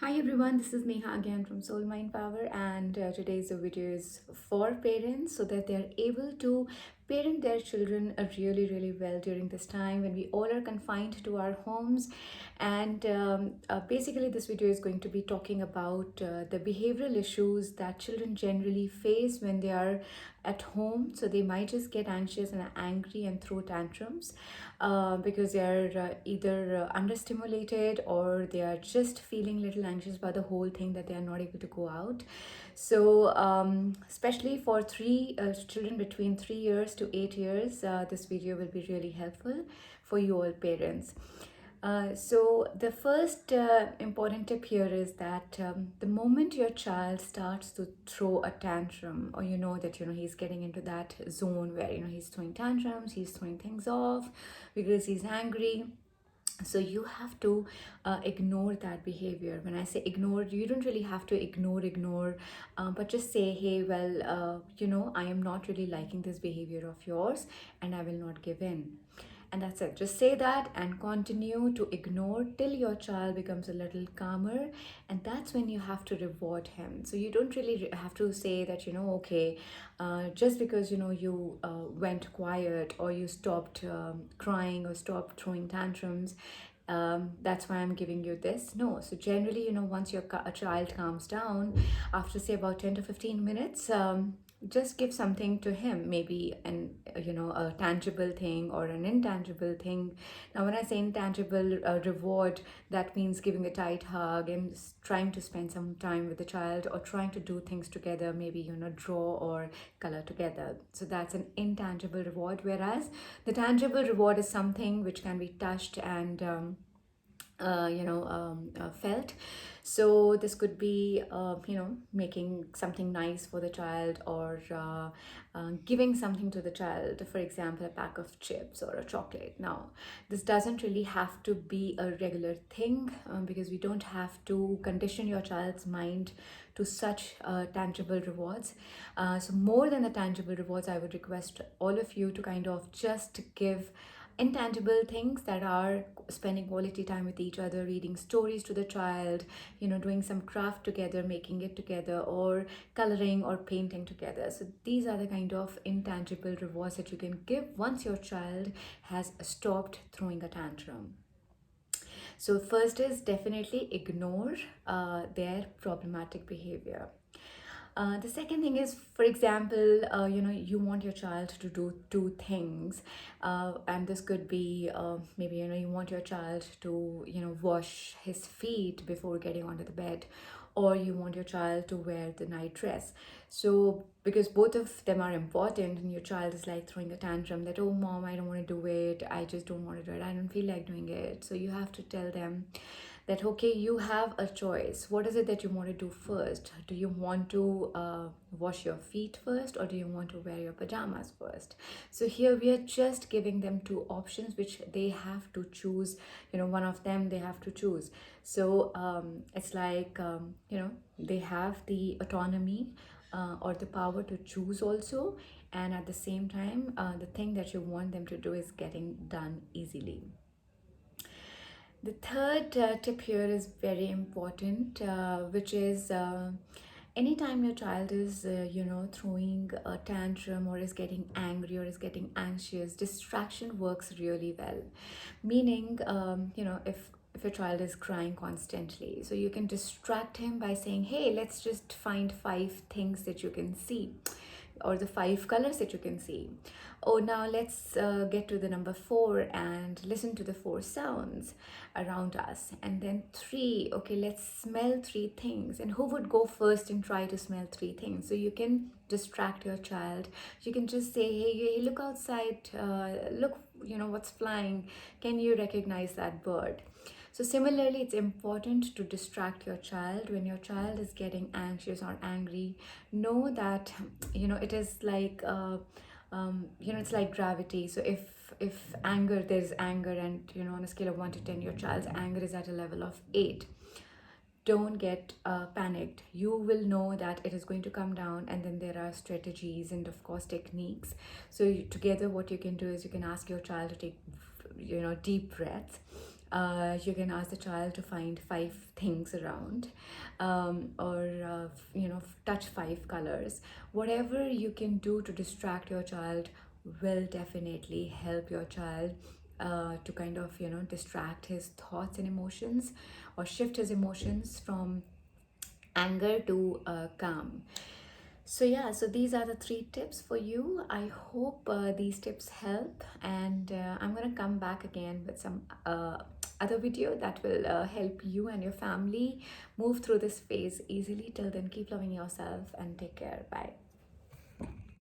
Hi everyone, this is Neha again from Soul Mind Power, and today's video is for parents so that they're able to parent their children really well during this time when we all are confined to our homes. And basically, this video is going to be talking about the behavioral issues that children generally face when they are at home. So they might just get anxious and angry and throw tantrums because they are either understimulated or they are just feeling little anxious about the whole thing that they are not able to go out. So especially for three children between 3 years to 8 years, this video will be really helpful for you all parents. So the first important tip here is that the moment your child starts to throw a tantrum, or you know that he's getting into that zone where he's throwing tantrums, he's throwing things off because he's angry. So you have to ignore that behavior. When I say ignore, you don't really have to ignore, but just say, hey, well, I am not really liking this behavior of yours and I will not give in. And that's it. Just say that and continue to ignore till your child becomes a little calmer. And that's when you have to reward him. So you don't really have to say that, okay, just because, you went quiet or you stopped crying or stopped throwing tantrums, that's why I'm giving you this. No. So generally, once your a child calms down, after say about 10 to 15 minutes, just give something to him, maybe a tangible thing or an intangible thing. Now when I say intangible reward, that means giving a tight hug and trying to spend some time with the child or trying to do things together, maybe draw or color together. So that's an intangible reward, whereas the tangible reward is something which can be touched and felt. So this could be making something nice for the child, or giving something to the child, for example a pack of chips or a chocolate. Now this doesn't really have to be a regular thing, because we don't have to condition your child's mind to such tangible rewards. So more than the tangible rewards, I would request all of you to kind of just give intangible things, that are spending quality time with each other, reading stories to the child, doing some craft together, making it together, or coloring or painting together. So these are the kind of intangible rewards that you can give once your child has stopped throwing a tantrum. So first is definitely ignore their problematic behavior. The second thing is, for example, you want your child to do two things, and this could be maybe you want your child to wash his feet before getting onto the bed, or you want your child to wear the night dress. So because both of them are important, and your child is like throwing a tantrum that, oh mom, I don't want to do it, I just don't want to do it, I don't feel like doing it. So you have to tell them that, okay, you have a choice. What is it that you want to do first? Do you want to wash your feet first, or do you want to wear your pajamas first? So here we are just giving them two options which they have to choose. One of them they have to choose. So it's like they have the autonomy or the power to choose also, and at the same time the thing that you want them to do is getting done easily. The third tip here is very important, which is anytime your child is, throwing a tantrum or is getting angry or is getting anxious, distraction works really well. Meaning, if your child is crying constantly, so you can distract him by saying, hey, let's just find 5 things that you can see, or the 5 colors that you can see. Oh, now let's get to the number 4 and listen to the 4 sounds around us. And then 3, okay, let's smell 3 things. And who would go first and try to smell 3 things? So you can distract your child. You can just say, hey, look outside, look, what's flying. Can you recognize that bird? So similarly, it's important to distract your child when your child is getting anxious or angry. Know that it is like it's like gravity. So if anger, there's anger, and on a scale of 1 to 10, your child's anger is at a level of 8. Don't get panicked. You will know that it is going to come down, and then there are strategies and of course techniques. So together what you can do is you can ask your child to take deep breaths, You can ask the child to find 5 things around, or touch 5 colors. Whatever you can do to distract your child will definitely help your child to kind of distract his thoughts and emotions, or shift his emotions from anger to calm. So yeah, so these are the 3 tips for you. I hope these tips help, and I'm gonna come back again with some other video that will help you and your family move through this phase easily. Till then, keep loving yourself and take care. Bye.